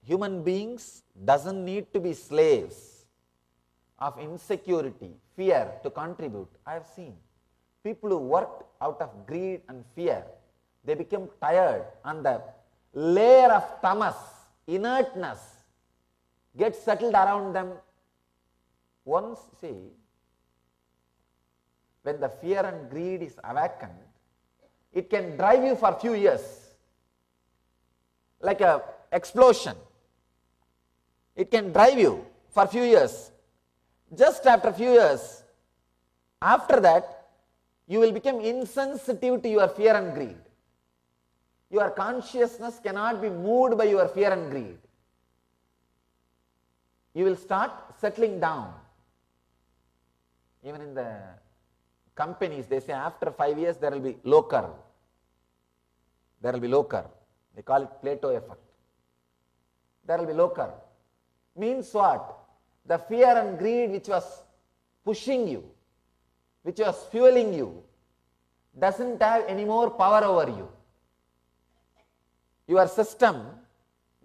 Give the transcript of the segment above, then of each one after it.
human beings doesn't need to be slaves of insecurity, fear to contribute. I have seen people who worked out of greed and fear, they become tired and the layer of tamas, inertness, gets settled around them. Once, see, when the fear and greed is awakened, it can drive you for a few years, like an explosion. It can drive you for a few years. Just after a few years, after that, you will become insensitive to your fear and greed. Your consciousness cannot be moved by your fear and greed. You will start settling down. Even in the companies, they say after 5 years there will be low curve. There will be low curve. They call it Plato effect. There will be low curve. Means what? The fear and greed which was pushing you, which was fueling you, doesn't have any more power over you. Your system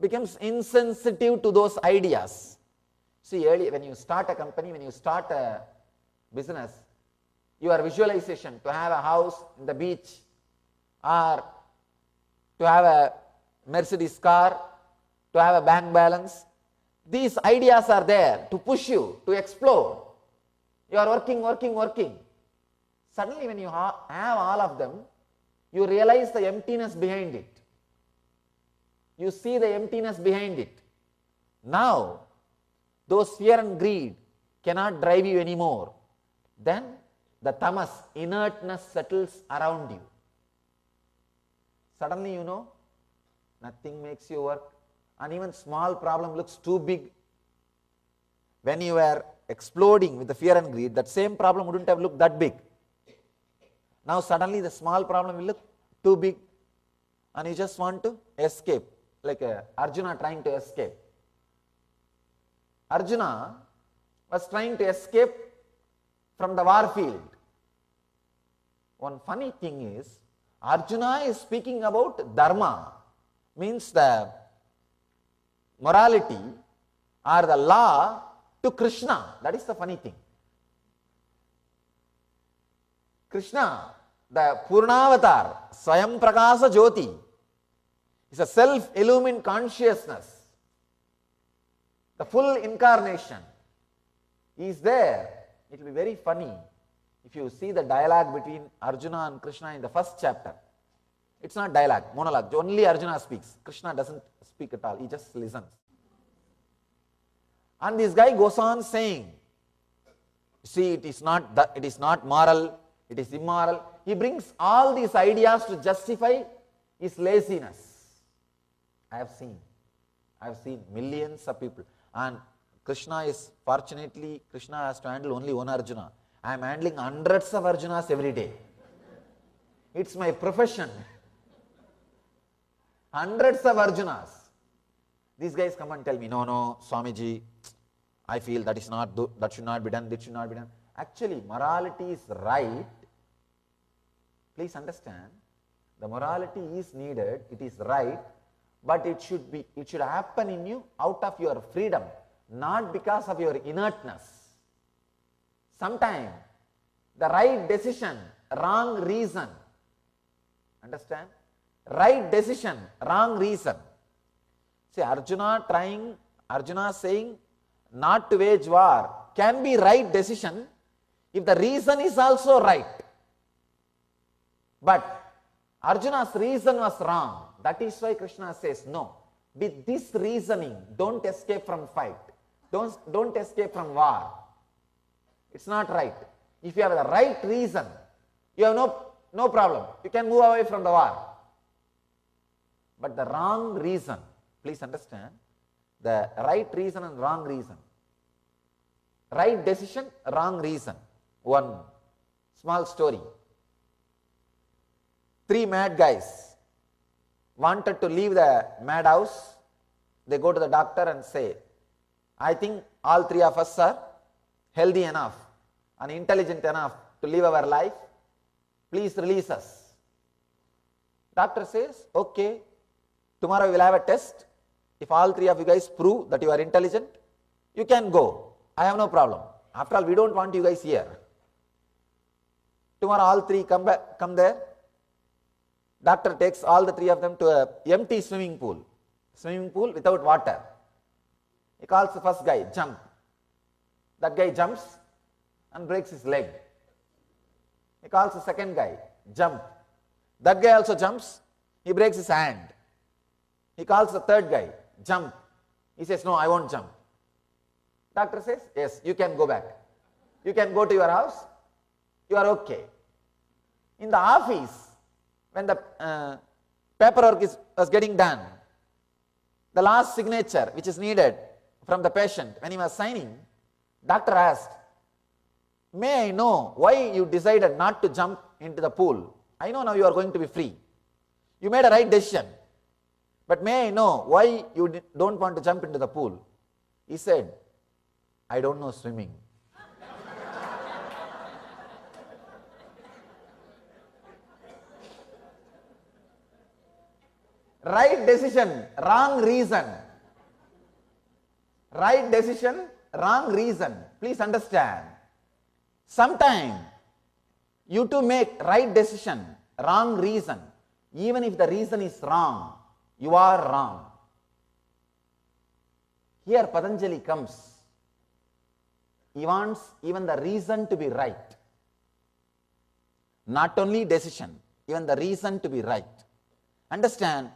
becomes insensitive to those ideas. See, earlier when you start a company, when you start a business, your visualization to have a house in the beach or to have a Mercedes car, to have a bank balance, these ideas are there to push you to explore. You are working. Suddenly when you have all of them, you realize the emptiness behind it. You see the emptiness behind it. Now, those fear and greed cannot drive you anymore. Then the tamas, inertness, settles around you. Suddenly you know, nothing makes you work, and even small problem looks too big. When you were exploding with the fear and greed, that same problem wouldn't have looked that big. Now suddenly the small problem will look too big and you just want to escape, like Arjuna trying to escape. Arjuna was trying to escape from the war field. One funny thing is, Arjuna is speaking about dharma, means the morality or the law, to Krishna. That is the funny thing. Krishna, the Purnavatar, Swayam Prakasa Jyoti, is a self-illumined consciousness. The full incarnation is there. It will be very funny if you see the dialogue between Arjuna and Krishna in the first chapter. It's not dialogue, monologue. Only Arjuna speaks. Krishna doesn't speak at all. He just listens. And this guy goes on saying, see, it is not moral, it is immoral. He brings all these ideas to justify his laziness. I have seen millions of people. And Krishna has to handle only one Arjuna. I am handling hundreds of Arjunas every day. It's my profession. Hundreds of Arjunas. These guys come and tell me, no, Swamiji, I feel that should not be done, this should not be done. Actually, morality is right. Please understand, the morality is needed, it is right, but it should happen in you out of your freedom, not because of your inertness. Sometimes the right decision, wrong reason. Understand? Right decision, wrong reason. See, Arjuna saying not to wage war can be right decision if the reason is also right. But Arjuna's reason was wrong. That is why Krishna says, no, with this reasoning, don't escape from fight. Don't escape from war. It's not right. If you have the right reason, you have no problem. You can move away from the war. But the wrong reason, please understand, the right reason and wrong reason. Right decision, wrong reason. One small story. 3 mad guys wanted to leave the madhouse. They go to the doctor and say, I think all 3 of us are healthy enough and intelligent enough to live our life. Please release us. Doctor says, okay, tomorrow we will have a test. If all three of you guys prove that you are intelligent, you can go. I have no problem. After all, we don't want you guys here. Tomorrow all three come there. Doctor takes all the three of them to an empty swimming pool without water. He calls the first guy, jump. That guy jumps and breaks his leg. He calls the second guy, jump. That guy also jumps, he breaks his hand. He calls the third guy, jump. He says, no, I won't jump. Doctor says, yes, you can go back. You can go to your house, you are okay. In the office, when the paperwork was getting done, the last signature which is needed from the patient, when he was signing, doctor asked, may I know why you decided not to jump into the pool? I know now you are going to be free. You made a right decision. But may I know why you don't want to jump into the pool? He said, I don't know swimming. Right decision, wrong reason. Right decision, wrong reason. Please understand. Sometimes you to make right decision, wrong reason. Even if the reason is wrong, you are wrong. Here Patanjali comes. He wants even the reason to be right. Not only decision, even the reason to be right. Understand,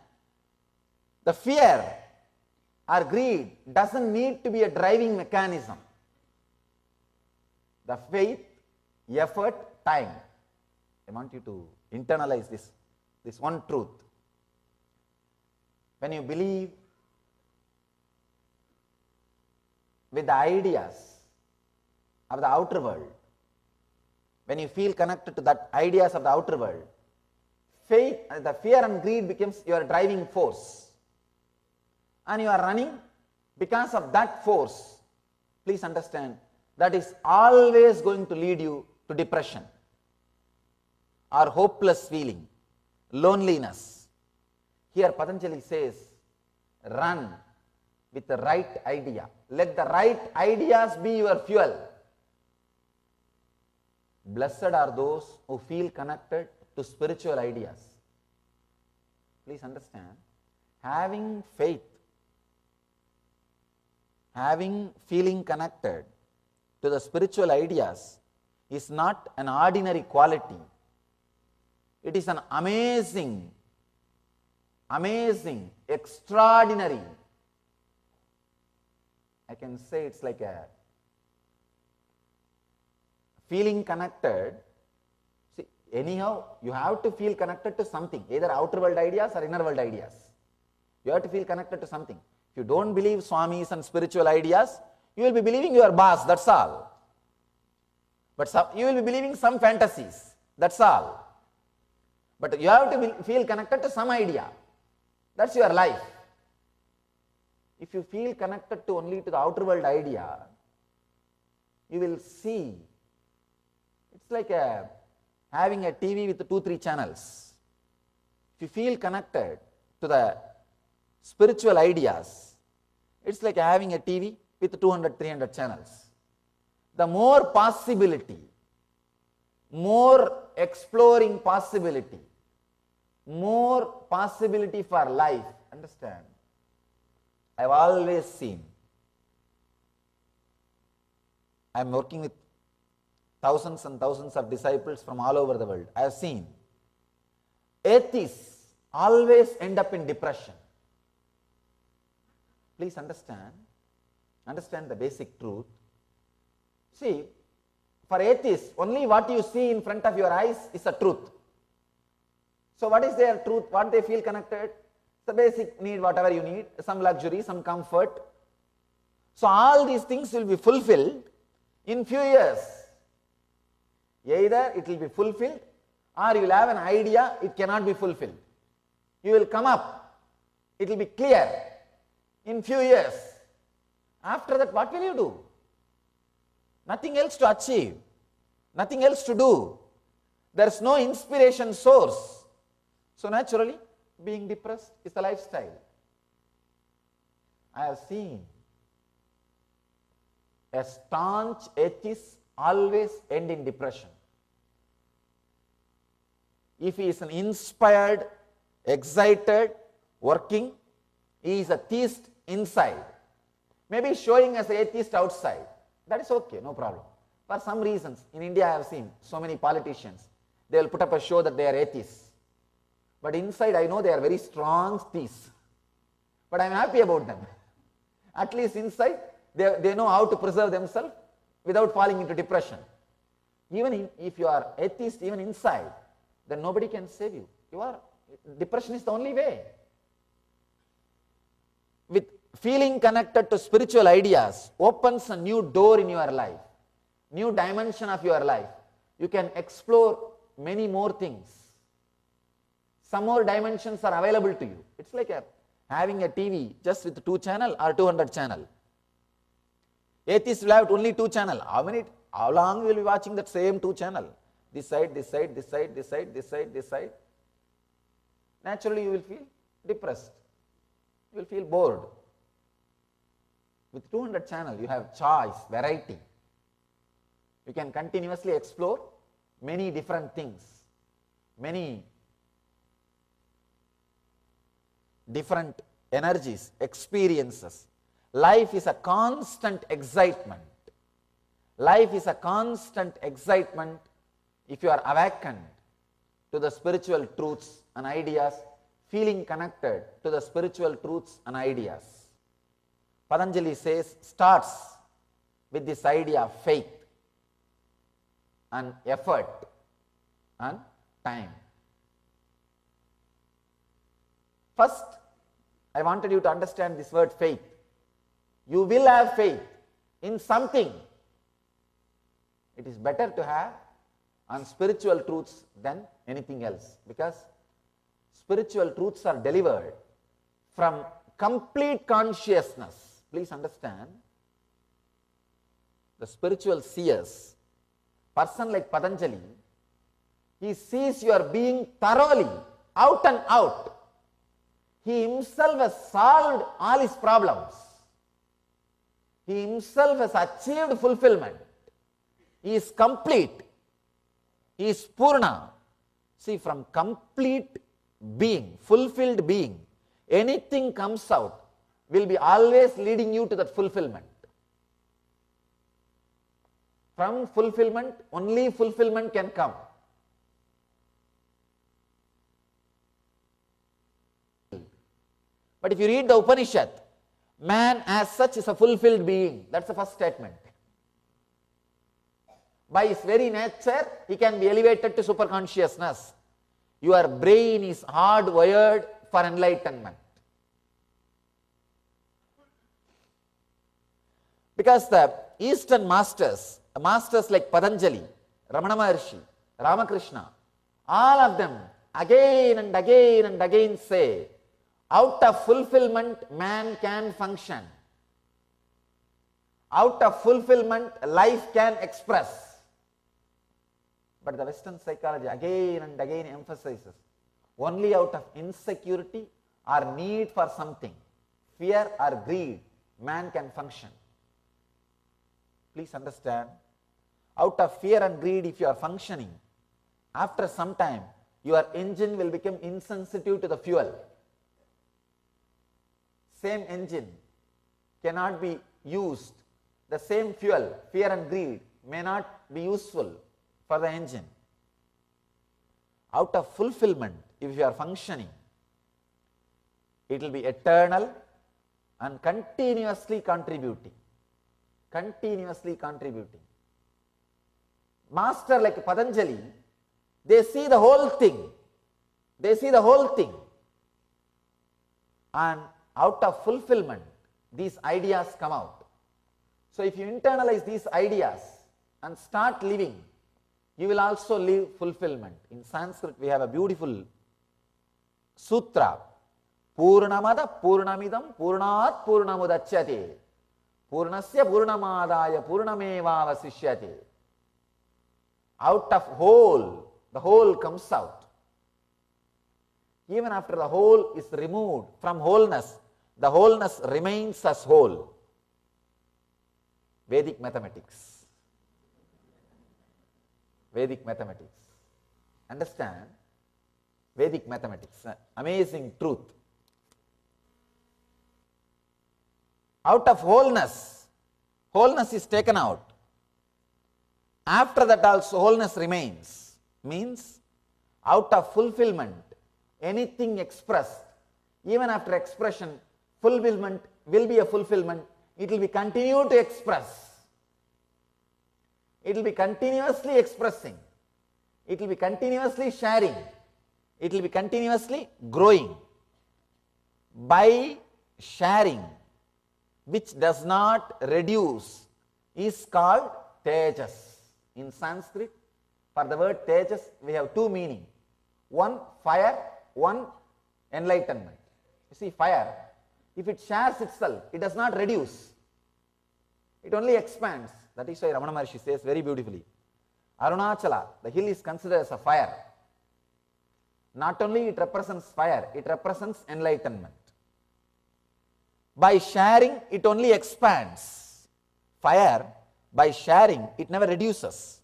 the fear or greed doesn't need to be a driving mechanism. The faith, effort, time. I want you to internalize this one truth. When you believe with the ideas of the outer world, when you feel connected to that ideas of the outer world, faith, the fear and greed becomes your driving force. And you are running because of that force. Please understand, that is always going to lead you to depression or hopeless feeling, loneliness. Here Patanjali says, run with the right idea. Let the right ideas be your fuel. Blessed are those who feel connected to spiritual ideas. Please understand, having faith, feeling connected to the spiritual ideas is not an ordinary quality. It is an amazing, extraordinary, I can say it's like a feeling connected. See, anyhow, you have to feel connected to something, either outer world ideas or inner world ideas. You have to feel connected to something. If you don't believe Swamis and spiritual ideas, you will be believing your boss, that's all. But you will be believing some fantasies, that's all. But you have to feel connected to some idea. That's your life. If you feel connected to only to the outer world idea, you will see, it's like having a TV with 2-3 channels. If you feel connected to the spiritual ideas, it's like having a TV with 200-300 channels. The more possibility, more exploring possibility, more possibility for life. Understand? I've always seen, I'm working with thousands and thousands of disciples from all over the world. I have seen atheists always end up in depression. Please understand the basic truth. See, for atheists, only what you see in front of your eyes is a truth. So what is their truth? What they feel connected? The basic need, whatever you need, some luxury, some comfort. So all these things will be fulfilled in few years. Either it will be fulfilled or you will have an idea it cannot be fulfilled. You will come up, it will be clear in few years. After that, what will you do? Nothing else to achieve, nothing else to do. There is no inspiration source. So naturally, being depressed is a lifestyle. I have seen a staunch atheist always end in depression. If he is an inspired, excited, working, he is a theist inside. Maybe showing as an atheist outside. That is okay, no problem. For some reasons, in India I have seen so many politicians, they will put up a show that they are atheists. But inside I know they are very strong theists. But I am happy about them. At least inside they know how to preserve themselves without falling into depression. Even if you are atheist, even inside, then nobody can save you. Depression is the only way. With feeling connected to spiritual ideas opens a new door in your life, new dimension of your life. You can explore many more things. Some more dimensions are available to you. It's like having a TV just with 2 channel or 200 channel. Atheists will have only 2 channel. How long will you be watching that same 2 channel? This side, this side, this side, this side, this side, this side. Naturally you will feel depressed. You will feel bored. With 200 channel you have choice, variety. You can continuously explore many different things, many different energies, experiences. Life is a constant excitement. Life is a constant excitement if you are awakened to the spiritual truths and ideas, feeling connected to the spiritual truths and ideas. Patanjali says, starts with this idea of faith and effort and time. First, I wanted you to understand this word faith. You will have faith in something. It is better to have on spiritual truths than anything else, because spiritual truths are delivered from complete consciousness. Please understand, the spiritual seers, person like Patanjali, he sees your being thoroughly, out and out. He himself has solved all his problems. He himself has achieved fulfillment. He is complete. He is Purna. See, from complete being, fulfilled being, anything comes out will be always leading you to that fulfillment. From fulfillment, only fulfillment can come. But if you read the Upanishad, man as such is a fulfilled being. That's the first statement. By his very nature, he can be elevated to superconsciousness. Your brain is hardwired for enlightenment. Because the Eastern masters like Patanjali, Ramana Maharshi, Ramakrishna, all of them again and again and again say, out of fulfillment man can function. Out of fulfillment life can express. But the Western psychology again and again emphasizes, only out of insecurity or need for something, fear or greed, man can function. Please understand, out of fear and greed if you are functioning, after some time your engine will become insensitive to the fuel. Same engine cannot be used. The same fuel, fear and greed, may not be useful for the engine. Out of fulfillment, if you are functioning, it will be eternal and continuously contributing. Continuously contributing. Master like Patanjali, they see the whole thing. They see the whole thing. And out of fulfillment, these ideas come out. So if you internalize these ideas and start living, you will also live fulfillment. In Sanskrit, we have a beautiful sutra. Purnamada Purnamidam Purnat Purnamudachyate Purnasya Purnamadaya Purnameva Vasishyate. Out of whole, the whole comes out. Even after the whole is removed from wholeness, the wholeness remains as whole. Vedic mathematics. Vedic mathematics. Understand? Vedic mathematics. Amazing truth. Out of wholeness, wholeness is taken out. After that also wholeness remains. Means out of fulfillment, anything expressed, even after expression, fulfillment will be a fulfillment. It will be continued to express. It will be continuously expressing. It will be continuously sharing. It will be continuously growing. By sharing, which does not reduce, is called Tejas. In Sanskrit, for the word Tejas, we have two meanings. One fire, one enlightenment. You see, fire, if it shares itself, it does not reduce. It only expands. That is why Ramana Maharshi says very beautifully, Arunachala, the hill is considered as a fire. Not only it represents fire, it represents enlightenment. By sharing, it only expands. Fire, by sharing, it never reduces.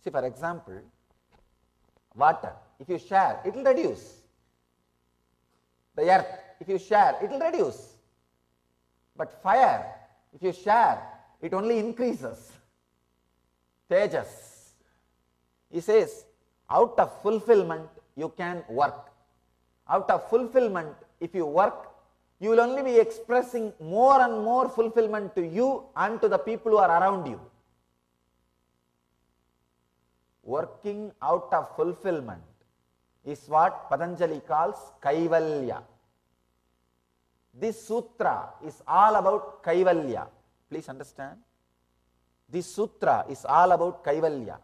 See, for example, water, if you share, it will reduce. The earth, if you share, it will reduce. But fire, if you share, it only increases. Tejas. He says, out of fulfillment, you can work. Out of fulfillment, if you work, you will only be expressing more and more fulfillment to you and to the people who are around you. Working out of fulfillment is what Patanjali calls Kaivalya. This sutra is all about Kaivalya. Please understand. This sutra is all about Kaivalya.